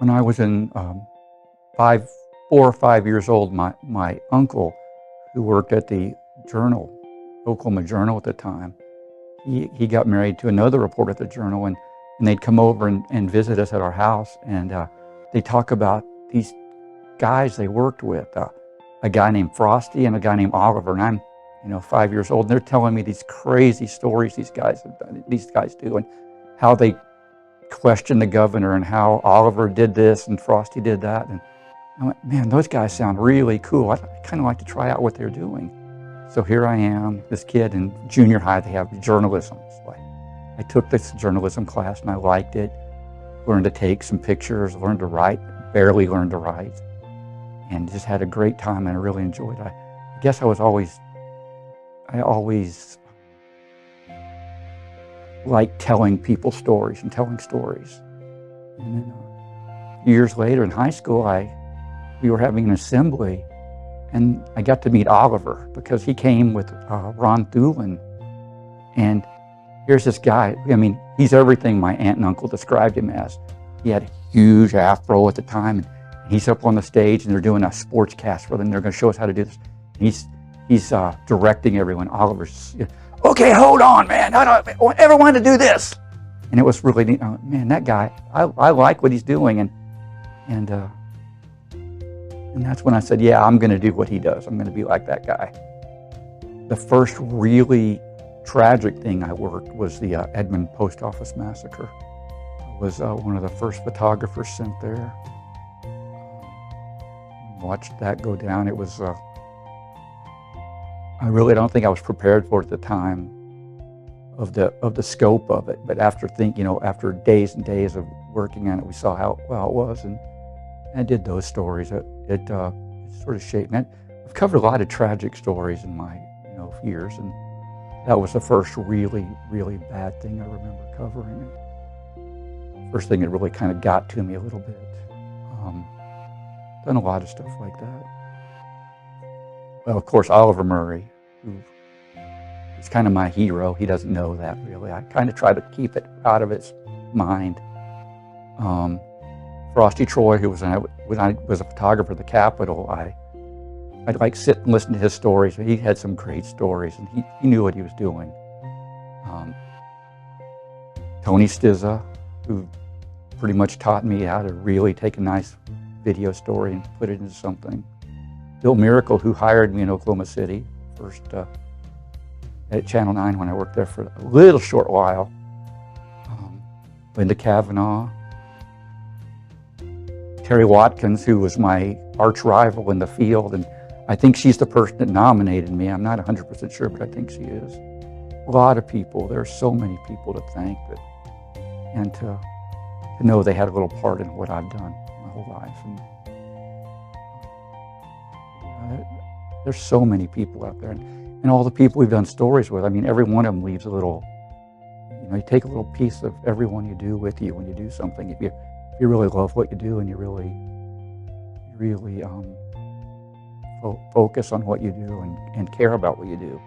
when I was in 4 or 5 years old, my uncle, who worked at the Journal, Oklahoma Journal at the time, he got married to another reporter at the Journal, and they'd come over and visit us at our house, and they talk about these guys they worked with, a guy named Frosty and a guy named Oliver, and I'm 5 years old, and they're telling me these crazy stories these guys do, and how they questioned the governor, and how Oliver did this and Frosty did that, and I went, man, those guys sound really cool. I'd kind of like to try out what they're doing. So here I am, this kid in junior high. They have journalism. So I took this journalism class and I liked it. Learned to take some pictures, learned to write, barely learned to write, and just had a great time, and I really enjoyed it. I guess I always liked telling people stories and telling stories. And then years later in high school, we were having an assembly, and I got to meet Oliver because he came with Ron Thulin. And here's this guy. I mean, he's everything my aunt and uncle described him as. He had a huge afro at the time, and he's up on the stage, and they're doing a sports cast for them. They're going to show us how to do this. And he's directing everyone. Oliver's, okay, hold on, man. I don't ever want to do this. And it was really neat. Man, that guy, I like what he's doing, and that's when I said, yeah, I'm going to do what he does. I'm going to be like that guy. The first really tragic thing I worked was the Edmond Post Office Massacre. I was one of the first photographers sent there. Watched that go down. It was, I really don't think I was prepared for it at the time of the scope of it. But after after days and days of working on it, we saw how well it was, and I did those stories. It sort of shaped me. I've covered a lot of tragic stories in my years, and that was the first really, really bad thing I remember covering. First thing that really kind of got to me a little bit. Done a lot of stuff like that. Well, of course, Oliver Murray, who is kind of my hero. He doesn't know that really. I kind of try to keep it out of his mind. Frosty Troy, who when I was a photographer at the Capitol, I'd like sit and listen to his stories. He had some great stories, and he knew what he was doing. Tony Stizza, who pretty much taught me how to really take a nice video story and put it into something. Bill Miracle, who hired me in Oklahoma City, first at Channel 9 when I worked there for a little short while. Linda Kavanaugh. Terry Watkins, who was my arch rival in the field, and I think she's the person that nominated me. I'm not 100% sure, but I think she is. A lot of people. There are so many people to thank that, and to know they had a little part in what I've done my whole life. And there's so many people out there, and all the people we've done stories with. I mean, every one of them leaves a little. You take a little piece of everyone you do with you when you do something. If you really love what you do, and you really focus on what you do and care about what you do.